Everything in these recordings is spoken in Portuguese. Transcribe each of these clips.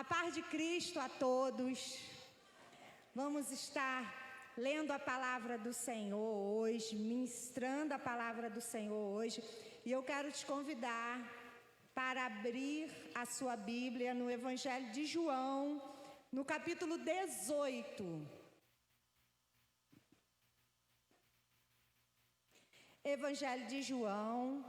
A paz de Cristo a todos. Vamos estar lendo a palavra do Senhor hoje, ministrando a palavra do Senhor hoje. E eu quero te convidar para abrir a sua Bíblia no Evangelho de João, no capítulo 18. Evangelho de João,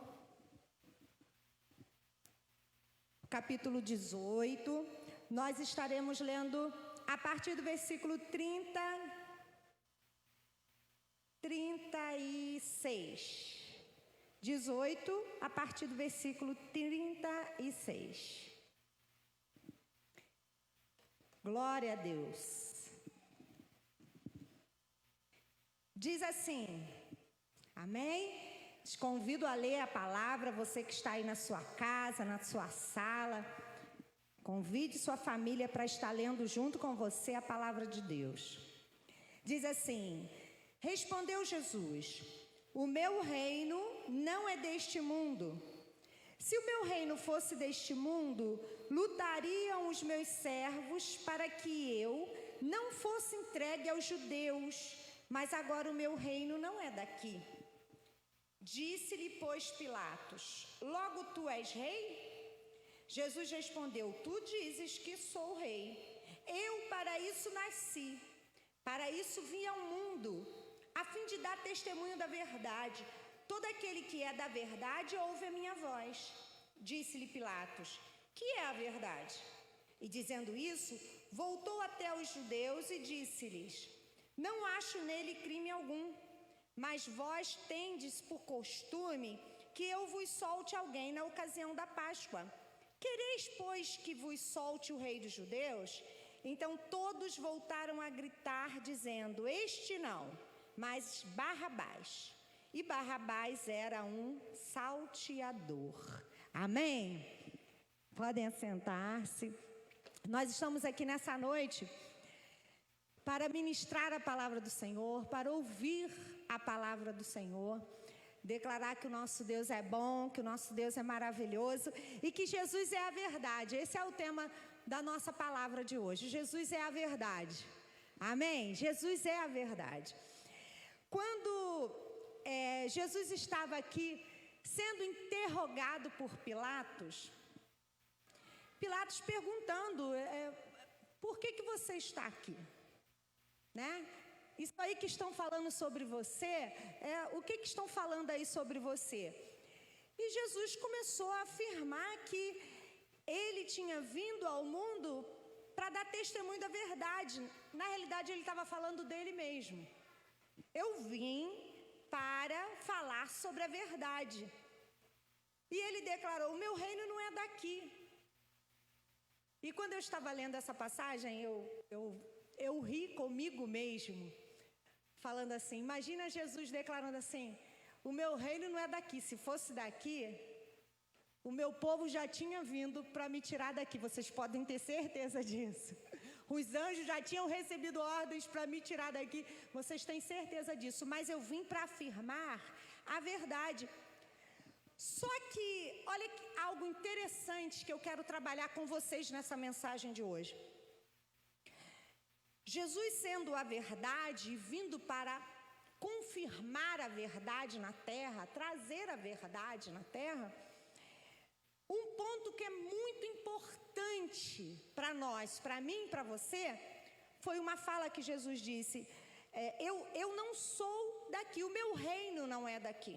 capítulo 18. Nós estaremos lendo a partir do versículo 36. 18, a partir do versículo 36. Glória a Deus. Diz assim, amém? Te convido a ler a palavra, você que está aí na sua casa, na sua sala. Convide sua família para estar lendo junto com você a palavra de Deus. Diz assim: respondeu Jesus: o meu reino não é deste mundo. Se o meu reino fosse deste mundo, lutariam os meus servos para que eu não fosse entregue aos judeus, mas agora o meu reino não é daqui. Disse-lhe, pois, Pilatos: logo tu és rei? Jesus respondeu: tu dizes que sou rei. Eu para isso nasci, para isso vim ao mundo, a fim de dar testemunho da verdade. Todo aquele que é da verdade ouve a minha voz. Disse-lhe Pilatos: que é a verdade? E dizendo isso, voltou até os judeus e disse-lhes: não acho nele crime algum, mas vós tendes por costume que eu vos solte alguém na ocasião da Páscoa. Quereis, pois, que vos solte o rei dos judeus? Então todos voltaram a gritar, dizendo: este não, mas Barrabás. E Barrabás era um salteador. Amém? Podem assentar-se. Nós estamos aqui nessa noite para ministrar a palavra do Senhor, para ouvir a palavra do Senhor, declarar que o nosso Deus é bom, que o nosso Deus é maravilhoso e que Jesus é a verdade. Esse é o tema da nossa palavra de hoje. Jesus é a verdade. Amém? Jesus é a verdade. Quando Jesus estava aqui sendo interrogado por Pilatos, Pilatos perguntando, por que você está aqui? Né? Isso aí que estão falando sobre você, o que estão falando aí sobre você? E Jesus começou a afirmar que ele tinha vindo ao mundo para dar testemunho da verdade. Na realidade, ele estava falando dele mesmo. Eu vim para falar sobre a verdade. E ele declarou: o meu reino não é daqui. E quando eu estava lendo essa passagem, eu ri comigo mesmo, falando assim, imagina Jesus declarando assim: o meu reino não é daqui, se fosse daqui, o meu povo já tinha vindo para me tirar daqui, vocês podem ter certeza disso. Os anjos já tinham recebido ordens para me tirar daqui, vocês têm certeza disso, mas eu vim para afirmar a verdade. Só que, olha algo interessante que eu quero trabalhar com vocês nessa mensagem de hoje. Jesus sendo a verdade, vindo para confirmar a verdade na terra, trazer a verdade na terra, um ponto que é muito importante para nós, para mim e para você, foi uma fala que Jesus disse: eu não sou daqui, o meu reino não é daqui.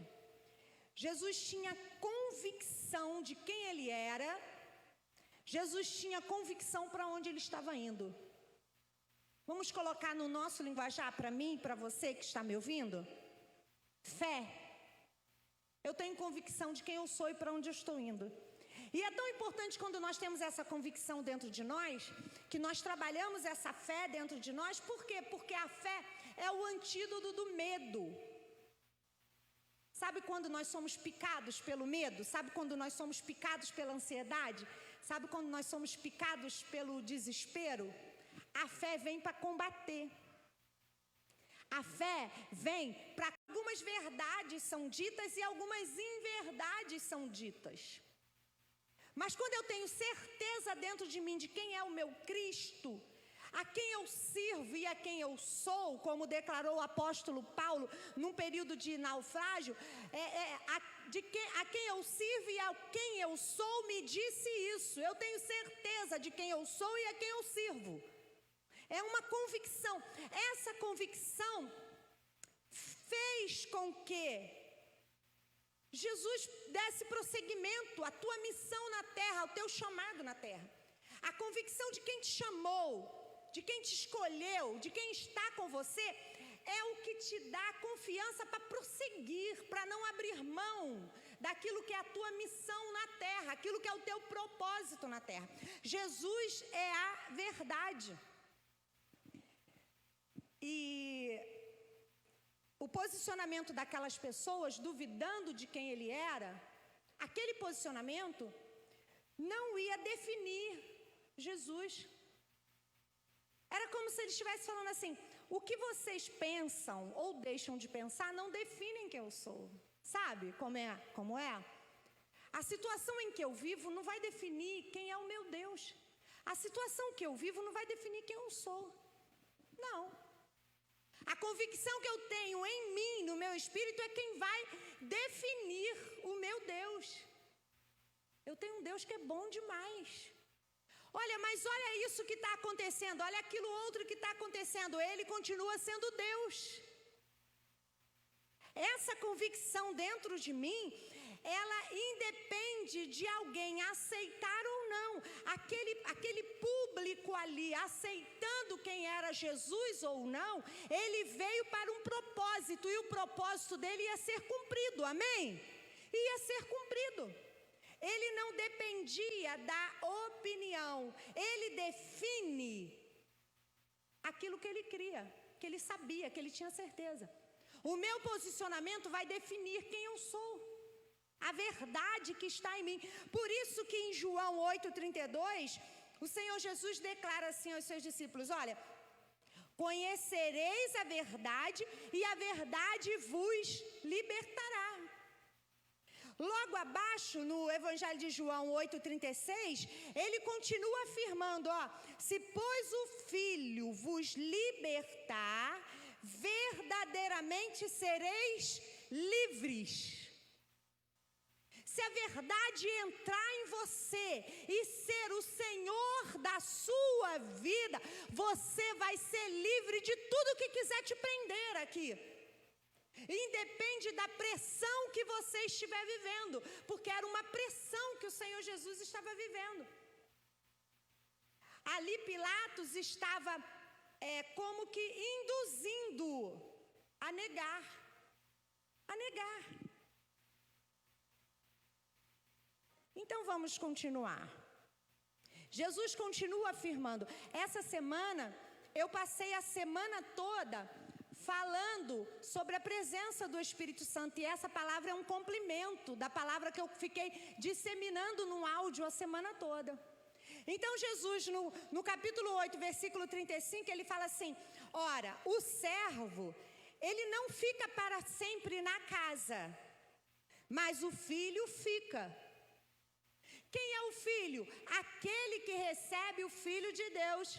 Jesus tinha convicção de quem ele era, Jesus tinha convicção para onde ele estava indo. Vamos colocar no nosso linguajar, para mim e para você que está me ouvindo? Fé. Eu tenho convicção de quem eu sou e para onde eu estou indo. E é tão importante quando nós temos essa convicção dentro de nós, que nós trabalhamos essa fé dentro de nós. Por quê? Porque a fé é o antídoto do medo. Sabe quando nós somos picados pelo medo? Sabe quando nós somos picados pela ansiedade? Sabe quando nós somos picados pelo desespero? A fé vem para combater. A fé vem para algumas verdades são ditas e algumas inverdades são ditas. Mas quando eu tenho certeza dentro de mim de quem é o meu Cristo, a quem eu sirvo e a quem eu sou, como declarou o apóstolo Paulo num período de naufrágio, a quem eu sirvo e a quem eu sou me disse isso. Eu tenho certeza de quem eu sou e a quem eu sirvo. É uma convicção. Essa convicção fez com que Jesus desse prosseguimento à tua missão na terra, ao teu chamado na terra. A convicção de quem te chamou, de quem te escolheu, de quem está com você, é o que te dá confiança para prosseguir, para não abrir mão daquilo que é a tua missão na terra, aquilo que é o teu propósito na terra. Jesus é a verdade. E o posicionamento daquelas pessoas, duvidando de quem ele era, aquele posicionamento não ia definir Jesus. Era como se ele estivesse falando assim: o que vocês pensam ou deixam de pensar não definem quem eu sou. Sabe como é? A situação em que eu vivo não vai definir quem é o meu Deus. A situação que eu vivo não vai definir quem eu sou. Não. A convicção que eu tenho em mim, no meu espírito, é quem vai definir o meu Deus. Eu tenho um Deus que é bom demais. Olha, mas olha isso que está acontecendo, olha aquilo outro que está acontecendo. Ele continua sendo Deus. Essa convicção dentro de mim, ela independe de alguém aceitar ou não. Aquele público ali aceitando quem era Jesus ou não, ele veio para um propósito e o propósito dele ia ser cumprido, amém? Ia ser cumprido. Ele não dependia da opinião, ele define aquilo que ele cria, que ele sabia, que ele tinha certeza. O meu posicionamento vai definir quem eu sou, a verdade que está em mim. Por isso que em João 8,32, o Senhor Jesus declara assim aos seus discípulos: olha, conhecereis a verdade e a verdade vos libertará. Logo abaixo, no Evangelho de João 8,36, ele continua afirmando, se pois o Filho vos libertar, verdadeiramente sereis livres. Se a verdade entrar em você e ser o Senhor da sua vida, você vai ser livre de tudo que quiser te prender aqui. Independe da pressão que você estiver vivendo, porque era uma pressão que o Senhor Jesus estava vivendo. Ali Pilatos estava como que induzindo a negar. Então vamos continuar. Jesus continua afirmando. Essa semana, eu passei a semana toda falando sobre a presença do Espírito Santo, e essa palavra é um complemento da palavra que eu fiquei disseminando no áudio a semana toda. Então Jesus, no capítulo 8, versículo 35, ele fala assim: ora, o servo, ele não fica para sempre na casa, mas o filho fica. Quem é o filho? Aquele que recebe o Filho de Deus.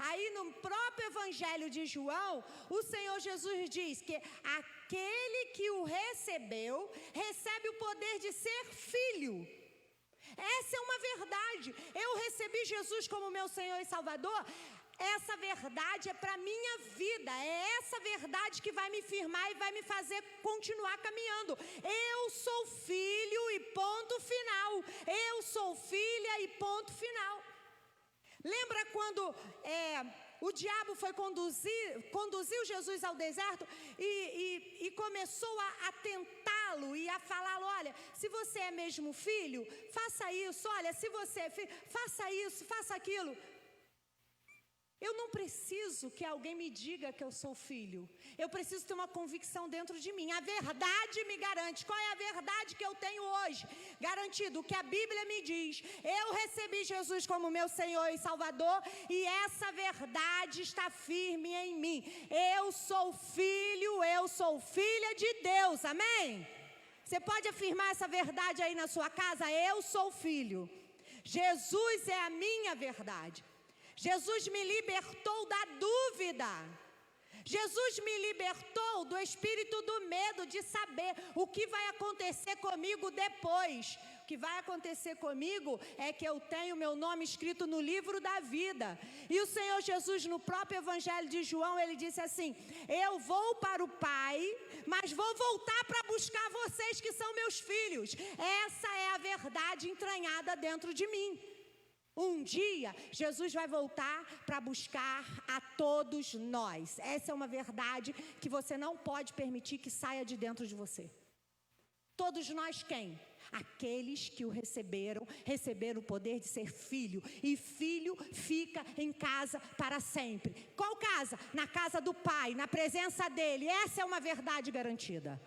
Aí no próprio Evangelho de João, o Senhor Jesus diz que aquele que o recebeu, recebe o poder de ser filho. Essa é uma verdade. Eu recebi Jesus como meu Senhor e Salvador. Essa verdade é para a minha vida. É essa verdade que vai me firmar e vai me fazer continuar caminhando. Eu sou filho e ponto final. Eu sou filha e ponto final. Lembra quando o diabo foi conduziu Jesus ao deserto e começou a tentá-lo e a falá-lo: olha, se você é mesmo filho, faça isso. Olha, se você é filho, faça isso, faça aquilo. Eu não preciso que alguém me diga que eu sou filho. Eu preciso ter uma convicção dentro de mim. A verdade me garante. Qual é a verdade que eu tenho hoje? Garantido, o que a Bíblia me diz. Eu recebi Jesus como meu Senhor e Salvador, e essa verdade está firme em mim. Eu sou filho, eu sou filha de Deus. Amém? Você pode afirmar essa verdade aí na sua casa? Eu sou filho. Jesus é a minha verdade. Jesus me libertou da dúvida. Jesus me libertou do espírito do medo de saber o que vai acontecer comigo depois. O que vai acontecer comigo é que eu tenho meu nome escrito no livro da vida. E o Senhor Jesus, no próprio Evangelho de João, ele disse assim: eu vou para o Pai, mas vou voltar para buscar vocês que são meus filhos. Essa é a verdade entranhada dentro de mim. Um dia, Jesus vai voltar para buscar a todos nós. Essa é uma verdade que você não pode permitir que saia de dentro de você. Todos nós quem? Aqueles que o receberam o poder de ser filho. E filho fica em casa para sempre. Qual casa? Na casa do Pai, na presença dEle. Essa é uma verdade garantida.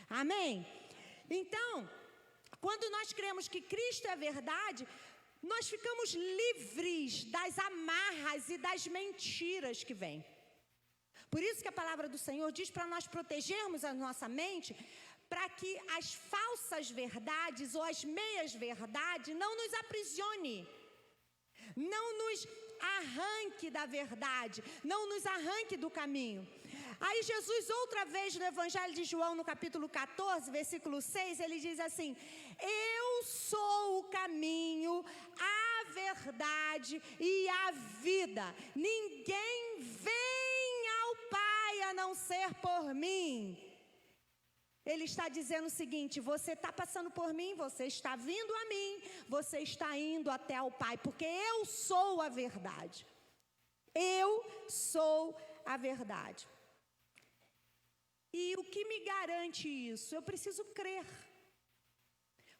Amém? Então, quando nós cremos que Cristo é verdade, nós ficamos livres das amarras e das mentiras que vêm. Por isso que a palavra do Senhor diz para nós protegermos a nossa mente, para que as falsas verdades ou as meias verdades não nos aprisione, não nos arranque da verdade, não nos arranque do caminho. Aí Jesus, outra vez no Evangelho de João, no capítulo 14, versículo 6, ele diz assim: eu sou o caminho, a verdade e a vida. Ninguém vem ao Pai a não ser por mim. Ele está dizendo o seguinte: você está passando por mim, você está vindo a mim, você está indo até ao Pai, porque eu sou a verdade. Eu sou a verdade. E o que me garante isso? Eu preciso crer.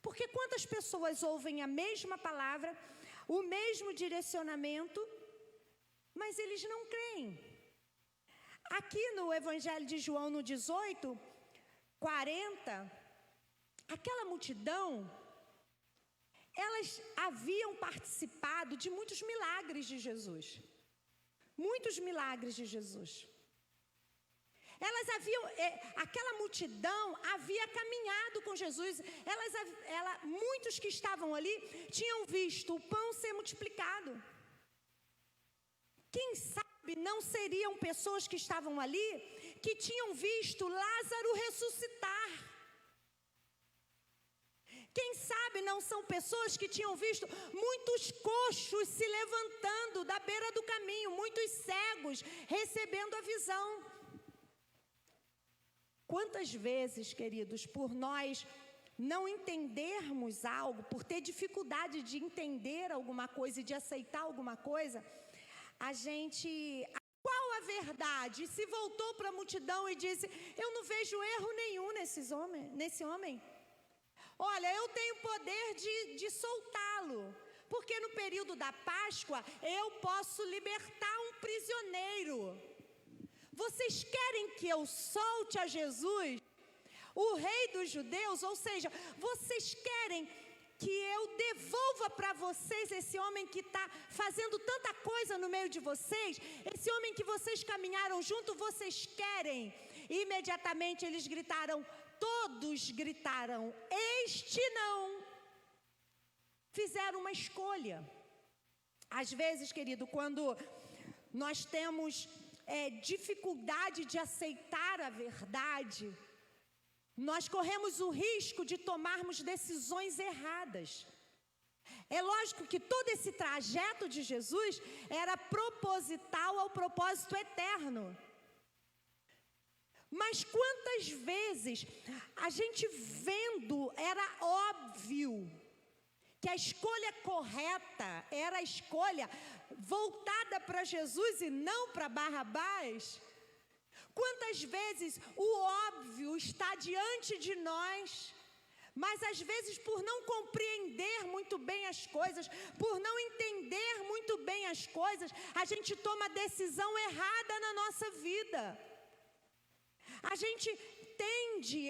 Porque quantas pessoas ouvem a mesma palavra, o mesmo direcionamento, mas eles não creem. Aqui no Evangelho de João, no 18:40, aquela multidão, elas haviam participado de muitos milagres de Jesus. Muitos milagres de Jesus. Aquela multidão havia caminhado com Jesus. Muitos que estavam ali tinham visto o pão ser multiplicado. Quem sabe não seriam pessoas que estavam ali que tinham visto Lázaro ressuscitar. Quem sabe não são pessoas que tinham visto muitos coxos se levantando da beira do caminho, muitos cegos recebendo a visão. Quantas vezes, queridos, por nós não entendermos algo, por ter dificuldade de entender alguma coisa e de aceitar alguma coisa, a gente... Qual a verdade? Se voltou para a multidão e disse: eu não vejo erro nenhum nesse homem. Olha, eu tenho poder de soltá-lo, porque no período da Páscoa eu posso libertar um prisioneiro. Vocês querem que eu solte a Jesus, o rei dos judeus? Ou seja, vocês querem que eu devolva para vocês esse homem que está fazendo tanta coisa no meio de vocês, esse homem que vocês caminharam junto, vocês querem? Imediatamente eles gritaram, todos gritaram, este não. Fizeram uma escolha. Às vezes, querido, quando nós temos dificuldade de aceitar a verdade, nós corremos o risco de tomarmos decisões erradas. É lógico que todo esse trajeto de Jesus era proposital ao propósito eterno. Mas quantas vezes a gente vendo, era óbvio que a escolha correta era a escolha voltada para Jesus e não para Barrabás? Quantas vezes o óbvio está diante de nós, mas às vezes por não compreender muito bem as coisas, por não entender muito bem as coisas, a gente toma decisão errada na nossa vida. A gente tende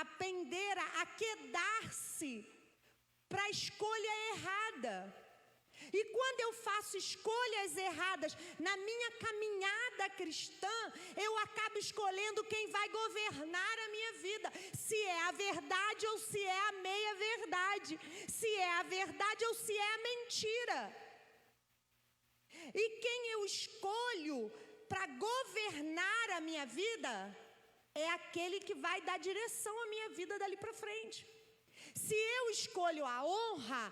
a pender, a quedar-se para a escolha errada. E quando eu faço escolhas erradas na minha caminhada cristã, eu acabo escolhendo quem vai governar a minha vida. Se é a verdade ou se é a meia-verdade. Se é a verdade ou se é a mentira. E quem eu escolho para governar a minha vida é aquele que vai dar direção à minha vida dali para frente. Se eu escolho a honra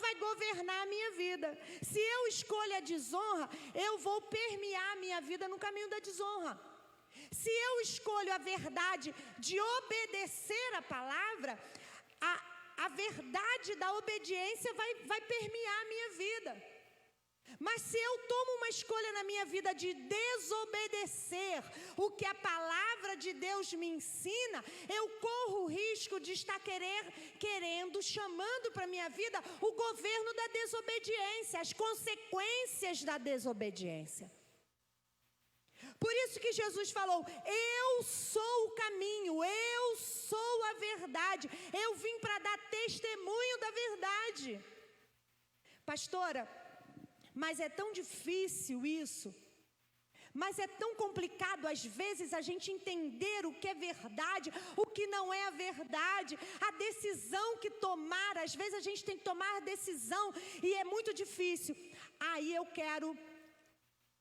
vai governar a minha vida. Se eu escolho a desonra, eu vou permear a minha vida no caminho da desonra. Se eu escolho a verdade de obedecer a palavra, a verdade da obediência vai permear a minha vida. Mas se eu tomo uma escolha na minha vida de desobedecer o que a palavra de Deus me ensina, eu corro o risco de estar chamando para a minha vida o governo da desobediência, as consequências da desobediência. Por isso que Jesus falou, eu sou o caminho, eu sou a verdade, eu vim para dar testemunho da verdade. Pastora, mas é tão difícil isso, mas é tão complicado às vezes a gente entender o que é verdade, o que não é a verdade, a decisão que tomar, às vezes a gente tem que tomar a decisão e é muito difícil. Aí eu quero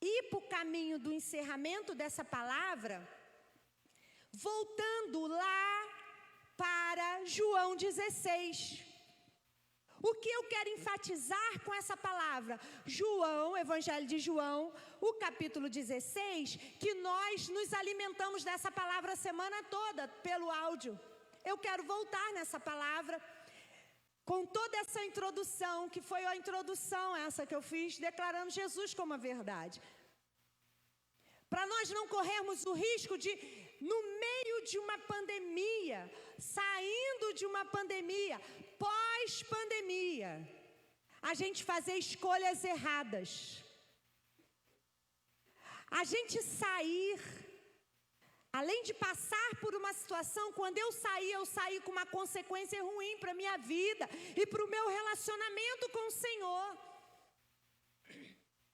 ir para o caminho do encerramento dessa palavra, voltando lá para João 16. O que eu quero enfatizar com essa palavra? João, Evangelho de João, o capítulo 16, que nós nos alimentamos dessa palavra a semana toda pelo áudio. Eu quero voltar nessa palavra com toda essa introdução, que foi a introdução essa que eu fiz, declarando Jesus como a verdade. Para nós não corrermos o risco de, no meio de uma pandemia, saindo de uma pandemia, pós-pandemia, a gente fazer escolhas erradas. A gente sair, além de passar por uma situação, quando eu saí com uma consequência ruim para a minha vida e para o meu relacionamento com o Senhor.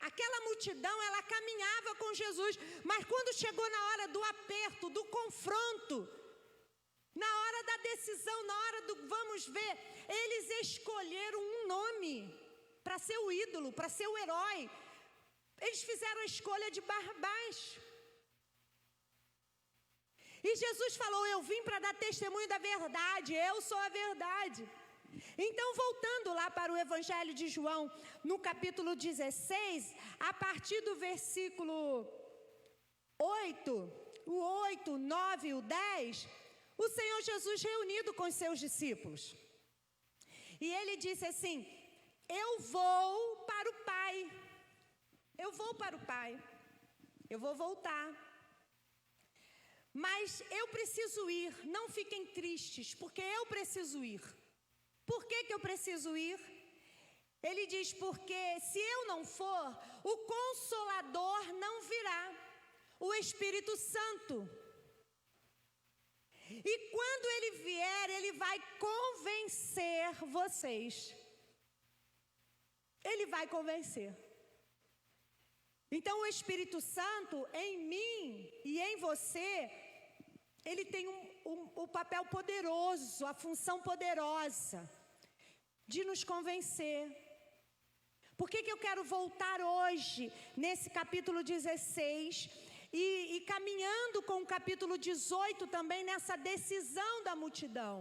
Aquela multidão, ela caminhava com Jesus, mas quando chegou na hora do aperto, do confronto, na hora da decisão, na hora do vamos ver, eles escolheram um nome para ser o ídolo, para ser o herói. Eles fizeram a escolha de Barrabás. E Jesus falou, eu vim para dar testemunho da verdade, eu sou a verdade. Então, voltando lá para o Evangelho de João, no capítulo 16, a partir do versículo 8, o 8, 9 e o 10, o Senhor Jesus reunido com os seus discípulos. E ele disse assim, eu vou para o Pai, eu vou para o Pai, eu vou voltar. Mas eu preciso ir, não fiquem tristes, porque eu preciso ir. Por que eu preciso ir? Ele diz, porque se eu não for, o Consolador não virá, o Espírito Santo. E quando ele vier, ele vai convencer vocês. Ele vai convencer. Então o Espírito Santo em mim e em você, ele tem um papel poderoso, a função poderosa de nos convencer. Por que eu quero voltar hoje, nesse capítulo 16, e caminhando com o capítulo 18 também, nessa decisão da multidão?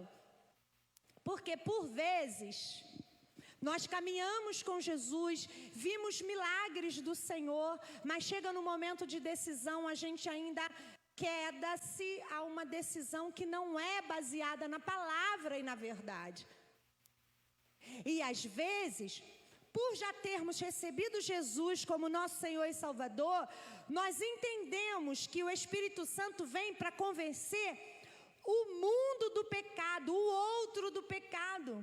Porque, por vezes, nós caminhamos com Jesus, vimos milagres do Senhor, mas chega no momento de decisão, a gente ainda queda-se a uma decisão que não é baseada na palavra e na verdade. E às vezes, por já termos recebido Jesus como nosso Senhor e Salvador, nós entendemos que o Espírito Santo vem para convencer o mundo do pecado, o outro do pecado.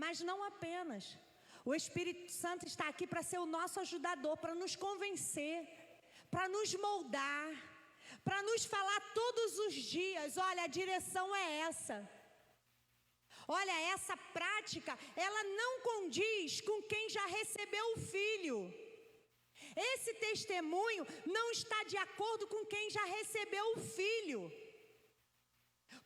Mas não apenas. O Espírito Santo está aqui para ser o nosso ajudador, para nos convencer, para nos moldar, para nos falar todos os dias, olha, a direção é essa. Olha, essa prática, ela não condiz com quem já recebeu o Filho. Esse testemunho não está de acordo com quem já recebeu o Filho.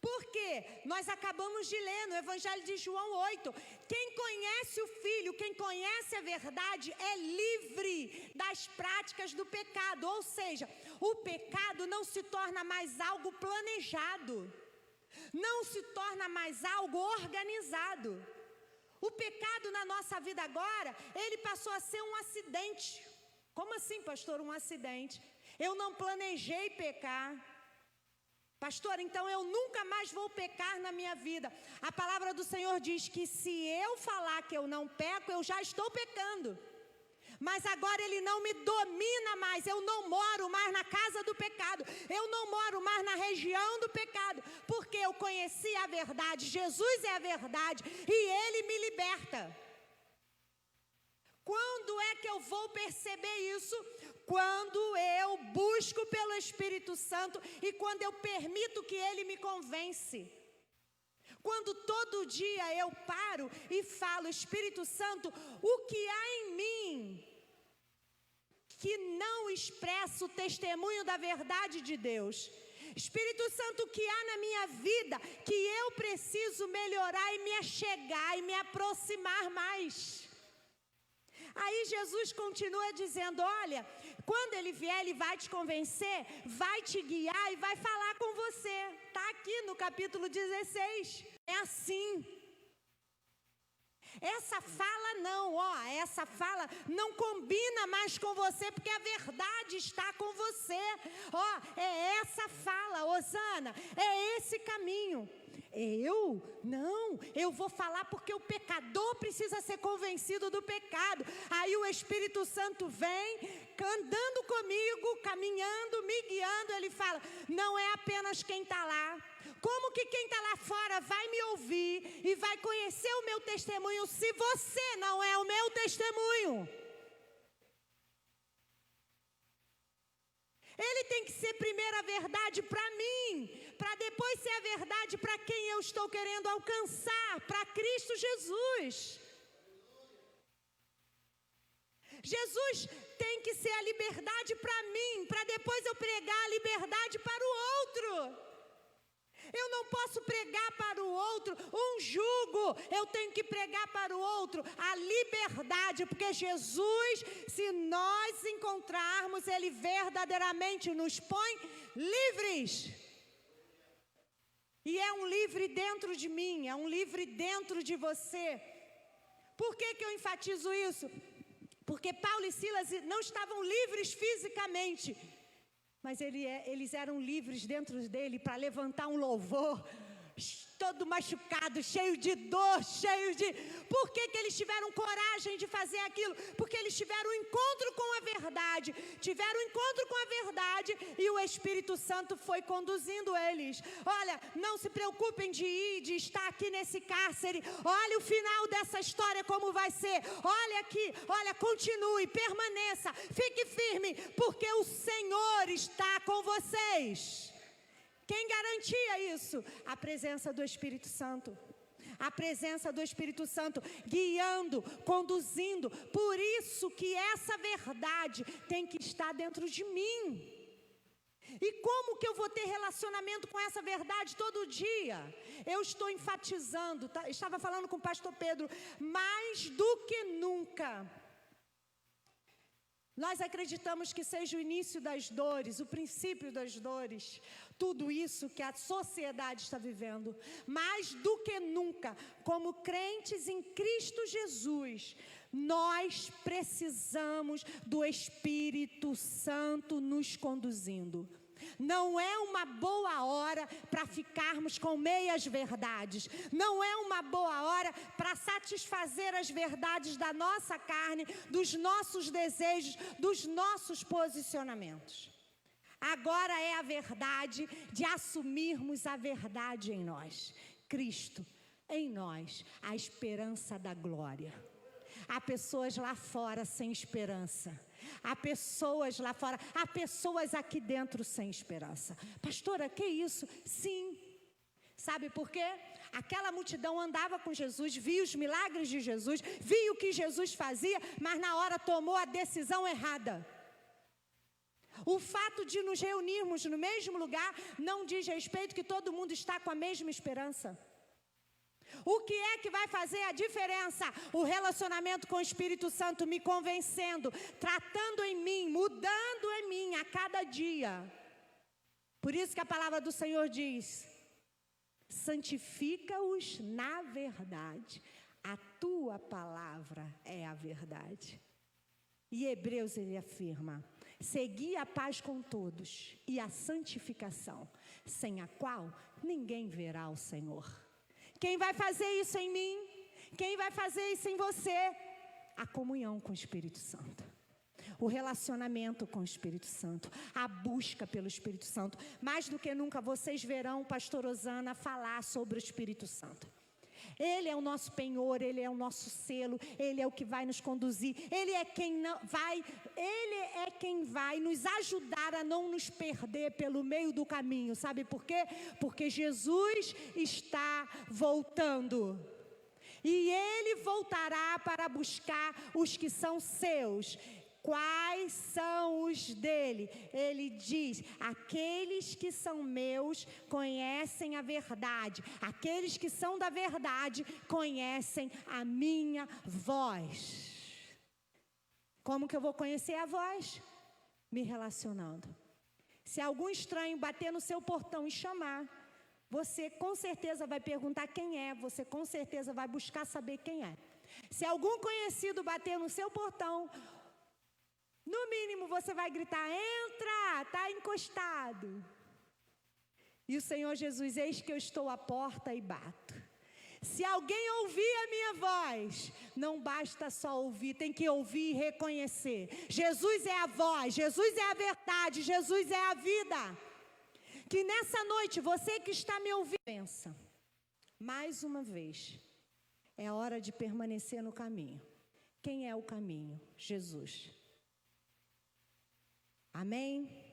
Por quê? Nós acabamos de ler no Evangelho de João 8. Quem conhece o Filho, quem conhece a verdade, é livre das práticas do pecado. Ou seja, o pecado não se torna mais algo planejado. Não se torna mais algo organizado. O pecado na nossa vida agora, ele passou a ser um acidente. Como assim, pastor, um acidente? Eu não planejei pecar. Pastor, então eu nunca mais vou pecar na minha vida. A palavra do Senhor diz que se eu falar que eu não peco, eu já estou pecando. Mas agora ele não me domina mais. Eu não moro mais na casa do pecado. Eu não moro mais na região do pecado. Porque eu conheci a verdade. Jesus é a verdade. E ele me liberta. Quando é que eu vou perceber isso? Quando eu busco pelo Espírito Santo e quando eu permito que ele me convence. Quando todo dia eu paro e falo, Espírito Santo, o que há em mim que não expressa o testemunho da verdade de Deus? Espírito Santo, o que há na minha vida que eu preciso melhorar e me achegar e me aproximar mais? Aí Jesus continua dizendo, olha, quando ele vier, ele vai te convencer, vai te guiar e vai falar com você. Está aqui no capítulo 16. É assim. Essa fala não, essa fala não combina mais com você, porque a verdade está com você. É essa fala, Osana, é esse caminho. Eu vou falar porque o pecador precisa ser convencido do pecado. Aí o Espírito Santo vem, andando comigo, caminhando, me guiando, ele fala, não é apenas quem está lá. Como que quem está lá fora vai me ouvir e vai conhecer o meu testemunho se você não é o meu testemunho? Ele tem que ser primeiro a verdade para mim, para depois ser a verdade para quem eu estou querendo alcançar, para Cristo Jesus. Jesus tem que ser a liberdade para mim, para depois eu pregar a liberdade para o outro. Eu não posso pregar para o outro um jugo, eu tenho que pregar para o outro a liberdade, porque Jesus, se nós encontrarmos, ele verdadeiramente nos põe livres. E é um livre dentro de mim, é um livre dentro de você. Por que eu enfatizo isso? Porque Paulo e Silas não estavam livres fisicamente, mas eles eram livres dentro dele para levantar um louvor, todo machucado, cheio de dor, Por que eles tiveram coragem de fazer aquilo? Porque eles tiveram um encontro com a verdade, e o Espírito Santo foi conduzindo eles. Olha, não se preocupem de estar aqui nesse cárcere, olha o final dessa história como vai ser, olha aqui, olha, continue, permaneça, fique firme, porque o Senhor está com vocês. Quem garantia isso? A presença do Espírito Santo. A presença do Espírito Santo guiando, conduzindo. Por isso que essa verdade tem que estar dentro de mim. E como que eu vou ter relacionamento com essa verdade todo dia? Eu estou enfatizando, estava falando com o pastor Pedro, mais do que nunca. Nós acreditamos que seja o início das dores, o princípio das dores, tudo isso que a sociedade está vivendo. Mais do que nunca, como crentes em Cristo Jesus, nós precisamos do Espírito Santo nos conduzindo. Não é uma boa hora para ficarmos com meias verdades. Não é uma boa hora para satisfazer as verdades da nossa carne, dos nossos desejos, dos nossos posicionamentos. Agora é a verdade de assumirmos a verdade em nós. Cristo em nós, a esperança da glória. Há pessoas lá fora sem esperança. Há pessoas lá fora, há pessoas aqui dentro sem esperança. Pastora, que isso? Sim. Sabe por quê? Aquela multidão andava com Jesus, via os milagres de Jesus, via o que Jesus fazia, mas na hora tomou a decisão errada. O fato de nos reunirmos no mesmo lugar não diz respeito que todo mundo está com a mesma esperança. O que é que vai fazer a diferença? O relacionamento com o Espírito Santo me convencendo, tratando em mim, mudando em mim a cada dia. Por isso que a palavra do Senhor diz: santifica-os na verdade. A tua palavra é a verdade. E Hebreus ele afirma: segui a paz com todos e a santificação, sem a qual ninguém verá o Senhor. Quem vai fazer isso em mim? Quem vai fazer isso em você? A comunhão com o Espírito Santo. O relacionamento com o Espírito Santo. A busca pelo Espírito Santo. Mais do que nunca vocês verão o pastor Osana falar sobre o Espírito Santo. Ele é o nosso penhor, Ele é o nosso selo, Ele é o que vai nos conduzir, Ele é quem vai nos ajudar a não nos perder pelo meio do caminho. Sabe por quê? Porque Jesus está voltando. E Ele voltará para buscar os que são seus. Quais são os dele? Ele diz: aqueles que são meus conhecem a verdade. Aqueles que são da verdade conhecem a minha voz. Como que eu vou conhecer a voz? Me relacionando. Se algum estranho bater no seu portão e chamar, você com certeza vai perguntar quem é. Você com certeza vai buscar saber quem é. Se algum conhecido bater no seu portão, no mínimo você vai gritar: entra, está encostado. E o Senhor Jesus: eis que eu estou à porta e bato. Se alguém ouvir a minha voz, não basta só ouvir, tem que ouvir e reconhecer. Jesus é a voz, Jesus é a verdade, Jesus é a vida. Que nessa noite, você que está me ouvindo, pensa, mais uma vez, é hora de permanecer no caminho. Quem é o caminho? Jesus. Amém?